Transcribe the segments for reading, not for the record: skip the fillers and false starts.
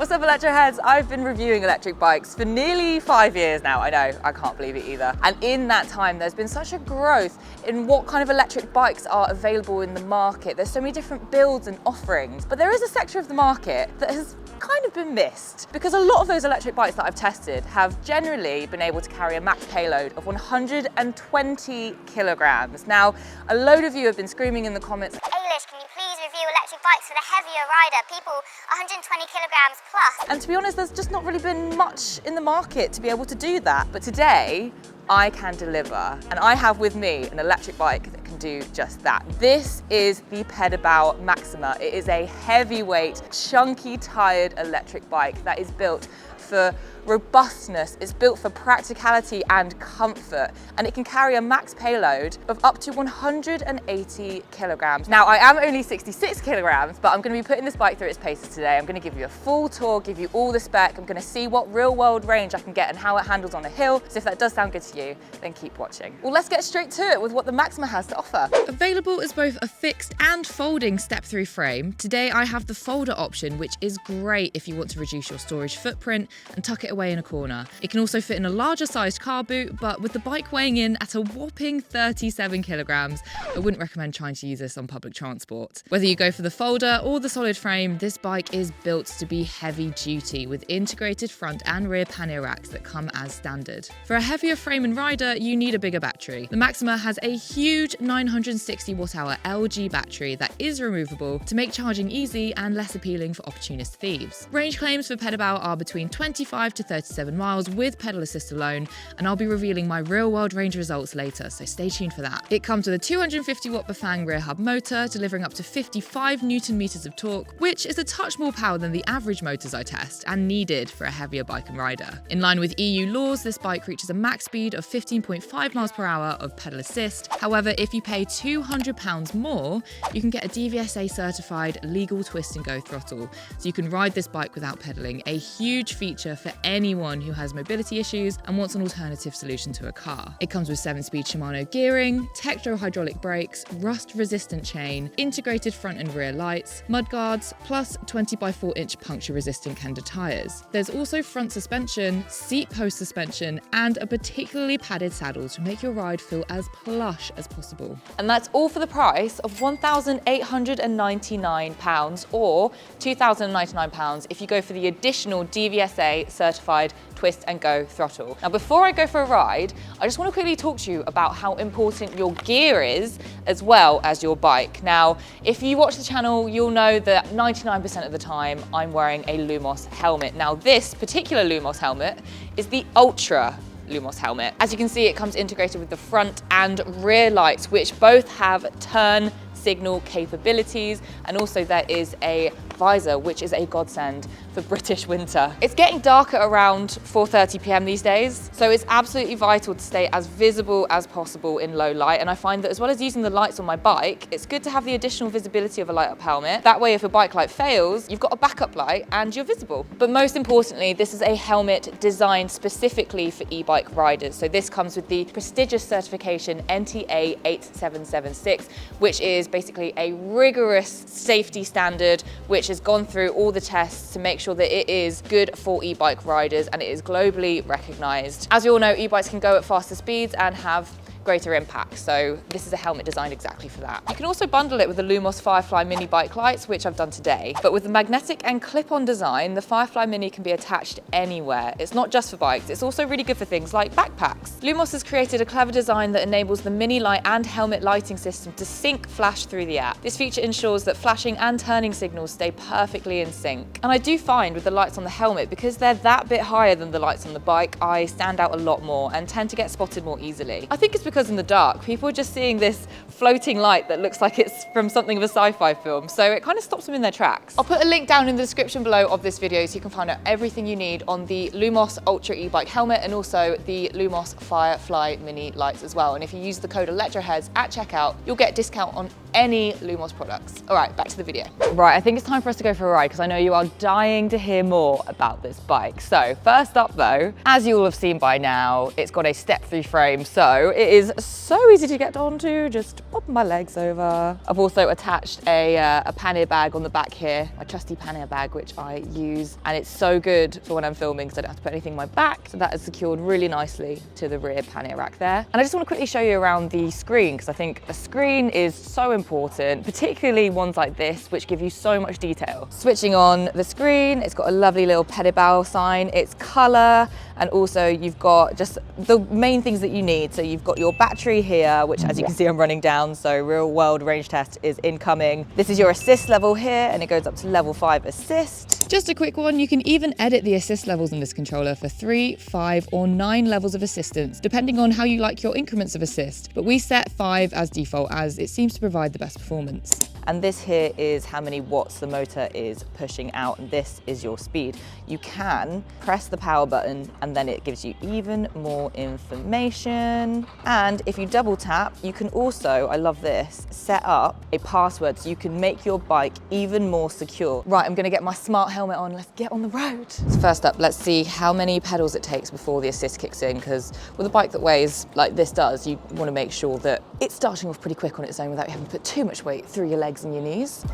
What's up, Electroheads? I've been reviewing electric bikes for nearly 5 years now. I know, I can't believe it either. And in that time, there's been such a growth in what kind of electric bikes are available in the market. There's so many different builds and offerings, but there is a sector of the market that has kind of been missed because a lot of those electric bikes that I've tested have generally been able to carry a max payload of 120 kilograms. Now, a load of you have been screaming in the comments, Eilis, can you please review electric bikes for the heavier rider, people 120 kilograms plus? And to be honest, there's just not really been much in the market to be able to do that. But today, I can deliver. And I have with me an electric bike that can do just that. This is the Pedibal Maxima. It is a heavyweight, chunky, tired electric bike that is built for robustness, it's built for practicality and comfort, and it can carry a max payload of up to 180 kilograms. Now, I am only 66 kilograms, but I'm going to be putting this bike through its paces today. I'm going to give you a full tour, give you all the spec. I'm going to see what real world range I can get and how it handles on a hill. So if that does sound good to you, then keep watching. Well, let's get straight to it with what the Maxima has to offer. Available as both a fixed and folding step-through frame, today I have the folder option, which is great if you want to reduce your storage footprint and tuck it away in a corner. It can also fit in a larger sized car boot, but with the bike weighing in at a whopping 37 kilograms, I wouldn't recommend trying to use this on public transport. Whether you go for the folder or the solid frame, this bike is built to be heavy duty with integrated front and rear pannier racks that come as standard. For a heavier frame and rider, you need a bigger battery. The Maxima has a huge 960 watt-hour LG battery that is removable to make charging easy and less appealing for opportunist thieves. Range claims for Pedibal are between 25 to 37 miles with pedal assist alone, and I'll be revealing my real-world range results later, so stay tuned for that. It comes with a 250 watt Bafang rear hub motor, delivering up to 55 Newton meters of torque, which is a touch more power than the average motors I test, and needed for a heavier bike and rider. In line with EU laws, this bike reaches a max speed of 15.5 miles per hour of pedal assist. However, if you pay £200 more, you can get a DVSA certified legal twist and go throttle, so you can ride this bike without pedaling, a huge feature for anyone who has mobility issues and wants an alternative solution to a car. It comes with 7-speed Shimano gearing, Tektro hydraulic brakes, rust-resistant chain, integrated front and rear lights, mudguards, plus 20x4-inch puncture-resistant Kenda tyres. There's also front suspension, seat post suspension, and a particularly padded saddle to make your ride feel as plush as possible. And that's all for the price of £1,899 or £2,099 if you go for the additional DVSA certified twist and go throttle. Now, before I go for a ride, I just want to quickly talk to you about how important your gear is as well as your bike. Now, if you watch the channel, you'll know that 99% of the time I'm wearing a Lumos helmet. Now, this particular Lumos helmet is the Ultra Lumos helmet. As you can see, it comes integrated with the front and rear lights, which both have turn signal capabilities, and also there is a visor, which is a godsend for British winter. It's getting darker around 4:30 p.m. these days, so it's absolutely vital to stay as visible as possible in low light, and I find that as well as using the lights on my bike, it's good to have the additional visibility of a light up helmet. That way, if a bike light fails, you've got a backup light and you're visible. But most importantly, this is a helmet designed specifically for e-bike riders. So this comes with the prestigious certification NTA 8776, which is basically a rigorous safety standard which has gone through all the tests to make sure that it is good for e-bike riders, and it is globally recognized. As you all know, e-bikes can go at faster speeds and have greater impact, so this is a helmet designed exactly for that. You can also bundle it with the Lumos Firefly Mini bike lights, which I've done today. But with the magnetic and clip-on design, the Firefly Mini can be attached anywhere. It's not just for bikes, it's also really good for things like backpacks. Lumos has created a clever design that enables the mini light and helmet lighting system to sync flash through the app. This feature ensures that flashing and turning signals stay perfectly in sync. And I do find with the lights on the helmet, because they're that bit higher than the lights on the bike, I stand out a lot more and tend to get spotted more easily. I think it's because in the dark, people are just seeing this floating light that looks like it's from something of a sci-fi film, so it kind of stops them in their tracks. I'll put a link down in the description below of this video so you can find out everything you need on the Lumos Ultra e-bike helmet and also the Lumos Firefly Mini lights as well. And if you use the code Electroheads at checkout, you'll get a discount on any Lumos products. All right, back to the video. Right, I think it's time for us to go for a ride because I know you are dying to hear more about this bike. So first up though, as you all have seen by now, it's got a step-through frame, so it is is so easy to get onto, just pop my legs over. I've also attached a pannier bag on the back here, my trusty pannier bag, which I use, and it's so good for when I'm filming because I don't have to put anything on my back. So that is secured really nicely to the rear pannier rack there. And I just want to quickly show you around the screen because I think a screen is so important, particularly ones like this, which give you so much detail. Switching on the screen, it's got a lovely little Pedibal sign, it's color, and also you've got just the main things that you need. So you've got your battery here, which as you can see I'm running down, so real world range test is incoming. This is your assist level here, and it goes up to level 5 assist. Just a quick one, you can even edit the assist levels in this controller for 3, 5 or 9 levels of assistance, depending on how you like your increments of assist. But we set 5 as default as it seems to provide the best performance. And this here is how many watts the motor is pushing out, and this is your speed. You can press the power button and then it gives you even more information. And if you double tap, you can also, I love this, set up a password so you can make your bike even more secure. Right, I'm gonna get my smart helmet on, let's get on the road. So first up, let's see how many pedals it takes before the assist kicks in, because with a bike that weighs like this does, you wanna make sure that it's starting off pretty quick on its own without you having to put too much weight through your legs and your knees.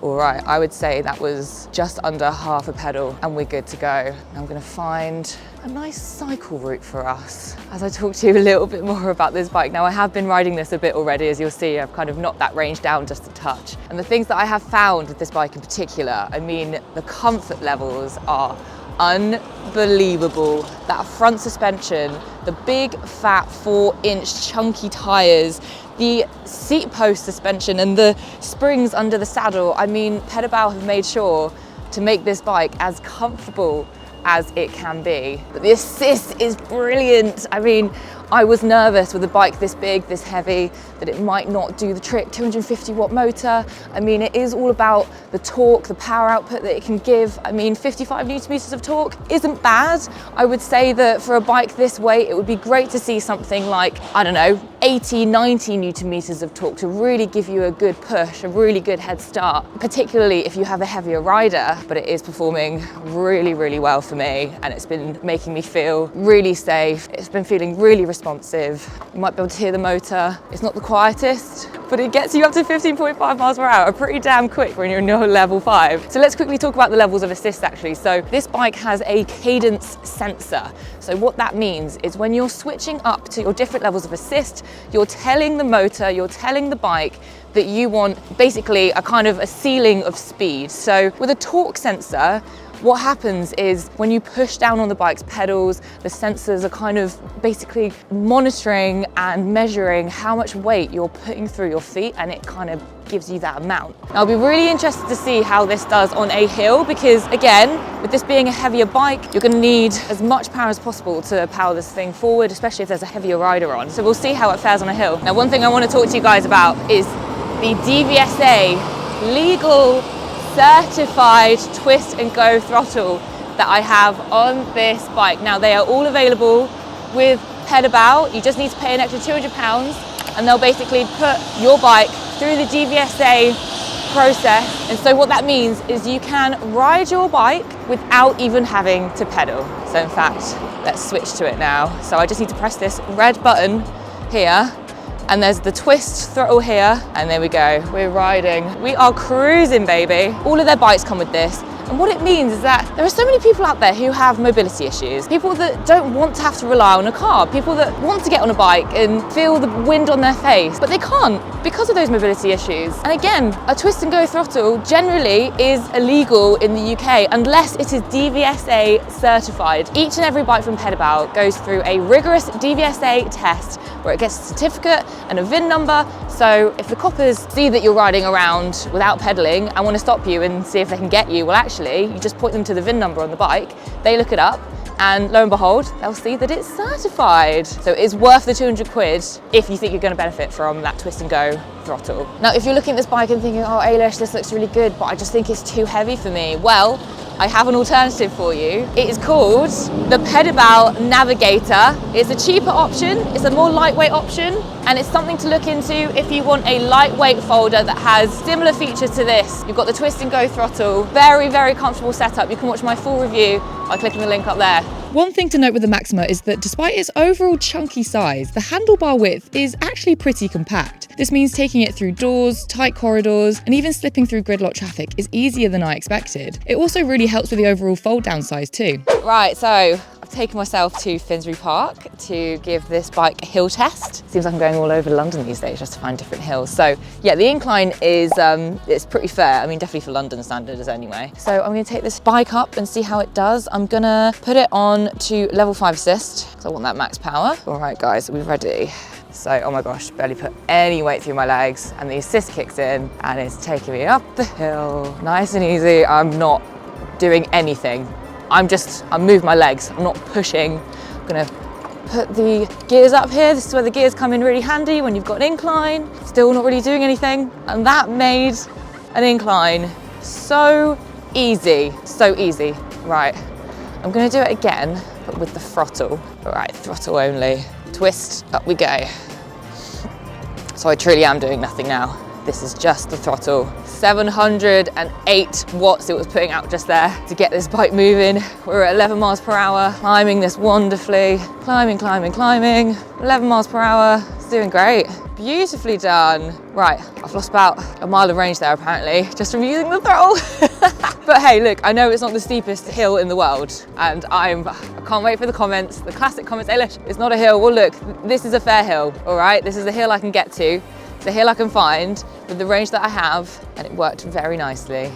All right, I would say that was just under half a pedal and we're good to go. I'm gonna find a nice cycle route for us as I talk to you a little bit more about this bike. Now I have been riding this a bit already, as you'll see. I've kind of knocked that range down just a touch. And the things that I have found with this bike in particular, I mean, the comfort levels are unbelievable. That front suspension, the big fat 4-inch chunky tires, the seat post suspension and the springs under the saddle. I mean, Pedibal have made sure to make this bike as comfortable as it can be. But the assist is brilliant. I mean, I was nervous with a bike this big, this heavy, that it might not do the trick. 250 watt motor. I mean, it is all about the torque, the power output that it can give. I mean, 55 newton meters of torque isn't bad. I would say that for a bike this weight, it would be great to see something like, I don't know, 80, 90 newton meters of torque to really give you a good push, a really good head start, particularly if you have a heavier rider. But it is performing really, really well for me, and it's been making me feel really safe. It's been feeling really responsive. You might be able to hear the motor. It's not the quietest, but it gets you up to 15.5 miles per hour, pretty damn quick when you're in your level 5. So let's quickly talk about the levels of assist actually. So this bike has a cadence sensor. So what that means is when you're switching up to your different levels of assist, you're telling the motor, you're telling the bike that you want basically a kind of a ceiling of speed. So with a torque sensor, what happens is when you push down on the bike's pedals, the sensors are kind of basically monitoring and measuring how much weight you're putting through your feet, and it kind of gives you that amount. Now, I'll be really interested to see how this does on a hill, because again, with this being a heavier bike, you're going to need as much power as possible to power this thing forward, especially if there's a heavier rider on. So we'll see how it fares on a hill. Now, one thing I want to talk to you guys about is the DVSA legal certified twist and go throttle that I have on this bike. Now they are all available with Pedibal. You just need to pay an extra £200 and they'll basically put your bike through the DVSA process. And so what that means is you can ride your bike without even having to pedal. So in fact, let's switch to it now. So I just need to press this red button here, and there's the twist throttle here, and there we go, we're riding. We are cruising, baby. All of their bikes come with this. And what it means is that there are so many people out there who have mobility issues, people that don't want to have to rely on a car, people that want to get on a bike and feel the wind on their face, but they can't because of those mobility issues. And again, a twist and go throttle generally is illegal in the UK unless it is DVSA certified. Each and every bike from Pedibal goes through a rigorous DVSA test where it gets a certificate and a VIN number. So if the coppers see that you're riding around without pedaling and want to stop you and see if they can get you, well actually, you just point them to the VIN number on the bike, they look it up, and lo and behold, they'll see that it's certified. So it's worth the 200 quid if you think you're going to benefit from that twist and go throttle. Now, if you're looking at this bike and thinking, oh, Eilis, this looks really good, but I just think it's too heavy for me. Well, I have an alternative for you. It is called the Pedibal Navigator. It's a cheaper option, it's a more lightweight option, And it's something to look into if you want a lightweight folder that has similar features to this. You've got the twist and go throttle, very, very comfortable setup. You can watch my full review by clicking the link up there. One thing to note with the Maxima is that despite its overall chunky size, the handlebar width is actually pretty compact. This means taking it through doors, tight corridors, and even slipping through gridlock traffic is easier than I expected. It also really helps with the overall fold down size too. Right, so I've taken myself to Finsbury Park to give this bike a hill test. Seems like I'm going all over London these days just to find different hills. So yeah, the incline is it's pretty fair. I mean, definitely for London standards anyway. So I'm gonna take this bike up and see how it does. I'm gonna put it on to level 5 assist because I want that max power. All right guys, are we ready? So, oh my gosh, barely put any weight through my legs and the assist kicks in and it's taking me up the hill. Nice and easy. I'm not doing anything. I'm moving my legs. I'm not pushing. I'm gonna put the gears up here. This is where the gears come in really handy when you've got an incline. Still not really doing anything. And that made an incline so easy, so easy. Right, I'm gonna do it again, but with the throttle. All right, throttle only. Twist, up we go. So I truly am doing nothing now. This is just the throttle. 708 watts it was putting out just there to get this bike moving. We're at 11 miles per hour, climbing this wonderfully. Climbing, climbing, climbing. 11 miles per hour, it's doing great. Beautifully done. Right, I've lost about a mile of range there apparently, just from using the throttle. But hey, look, I know it's not the steepest hill in the world, and I can't wait for the comments, the classic comments, Eilis, it's not a hill. Well look, this is a fair hill, all right? This is a hill I can get to. It's a hill I can find with the range that I have, and it worked very nicely.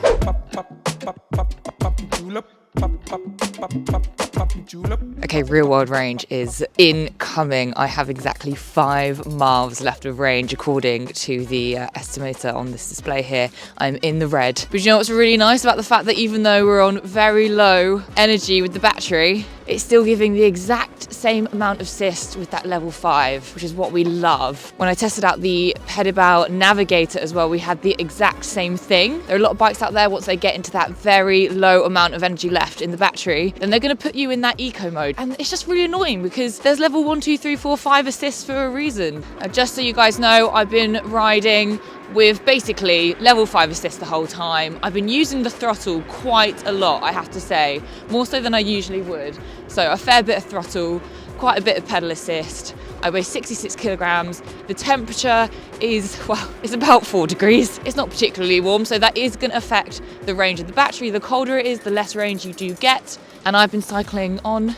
Okay, real world range is incoming. I have exactly 5 miles left of range according to the estimator on this display here. I'm in the red. But you know what's really nice about the fact that even though we're on very low energy with the battery, it's still giving the exact same amount of assist with that level 5, which is what we love. When I tested out the Pedibal Navigator as well, we had the exact same thing. There are a lot of bikes out there, once they get into that very low amount of energy left in the battery, then they're going to put you in that eco mode. And it's just really annoying because there's level 1, 2, 3, 4, 5 assists for a reason. Now, just so you guys know, I've been riding with basically level 5 assist the whole time. I've been using the throttle quite a lot, I have to say, more so than I usually would. So a fair bit of throttle, quite a bit of pedal assist. I weigh 66 kilograms. The temperature is, well, it's about 4 degrees. It's not particularly warm, so that is gonna affect the range of the battery. The colder it is, the less range you do get. And I've been cycling on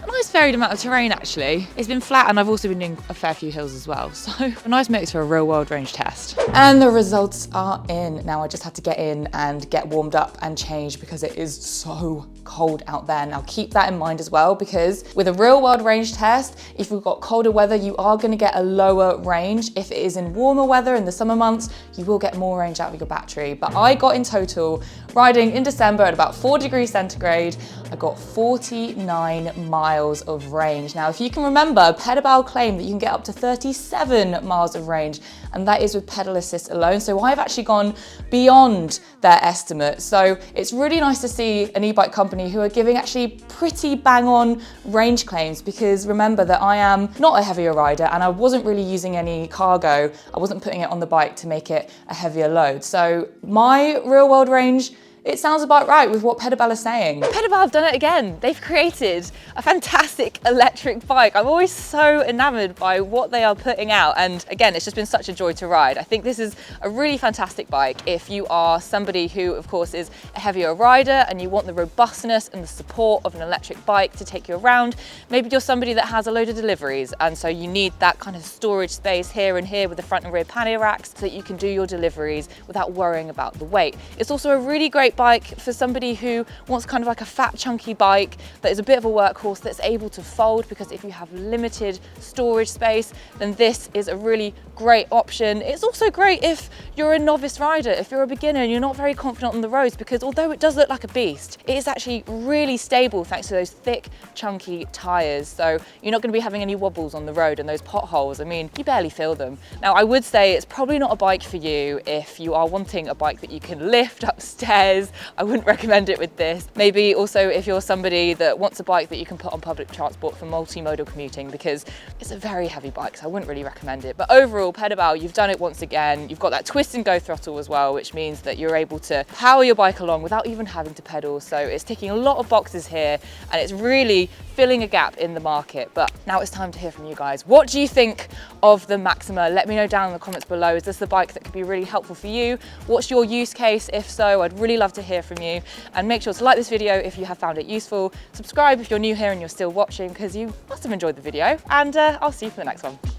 a nice varied amount of terrain actually. It's been flat and I've also been doing a fair few hills as well. So a nice mix for a real world range test. And the results are in. Now I just had to get in and get warmed up and change because it is so cold out there. Now keep that in mind as well, because with a real world range test, if we've got colder weather, you are going to get a lower range. If it is in warmer weather in the summer months, you will get more range out of your battery. But I got in total, riding in December at about 4 degrees centigrade, I got 49 miles of range. Now, if you can remember, Pedibal claimed that you can get up to 37 miles of range, and that is with pedal assist alone. So I've actually gone beyond their estimate. So it's really nice to see an e-bike company who are giving actually pretty bang on range claims, because remember that I am not a heavier rider and I wasn't really using any cargo. I wasn't putting it on the bike to make it a heavier load. So my real world range, it sounds about right with what Pedibal is saying. Pedibal have done it again. They've created a fantastic electric bike. I'm always so enamored by what they are putting out. And again, it's just been such a joy to ride. I think this is a really fantastic bike if you are somebody who, of course, is a heavier rider and you want the robustness and the support of an electric bike to take you around. Maybe you're somebody that has a load of deliveries, and so you need that kind of storage space here and here with the front and rear pannier racks so that you can do your deliveries without worrying about the weight. It's also a really great bike for somebody who wants kind of like a fat chunky bike that is a bit of a workhorse, that's able to fold, because if you have limited storage space, then this is a really great option. It's also great if you're a novice rider, if you're a beginner and you're not very confident on the roads, because although it does look like a beast, it is actually really stable thanks to those thick chunky tires. So you're not going to be having any wobbles on the road, and those potholes, I mean, you barely feel them. Now I would say it's probably not a bike for you if you are wanting a bike that you can lift upstairs is. I wouldn't recommend it with this. Maybe also if you're somebody that wants a bike that you can put on public transport for multimodal commuting, because it's a very heavy bike, so I wouldn't really recommend it. But overall, Pedibal, you've done it once again. You've got that twist and go throttle as well, which means that you're able to power your bike along without even having to pedal. So it's ticking a lot of boxes here, and it's really filling a gap in the market. But now it's time to hear from you guys. What do you think of the Maxima? Let me know down in the comments below. Is this the bike that could be really helpful for you? What's your use case? If so, I'd really love to hear from you. And make sure to like this video if you have found it useful. Subscribe if you're new here and you're still watching, because you must have enjoyed the video. And I'll see you for the next one.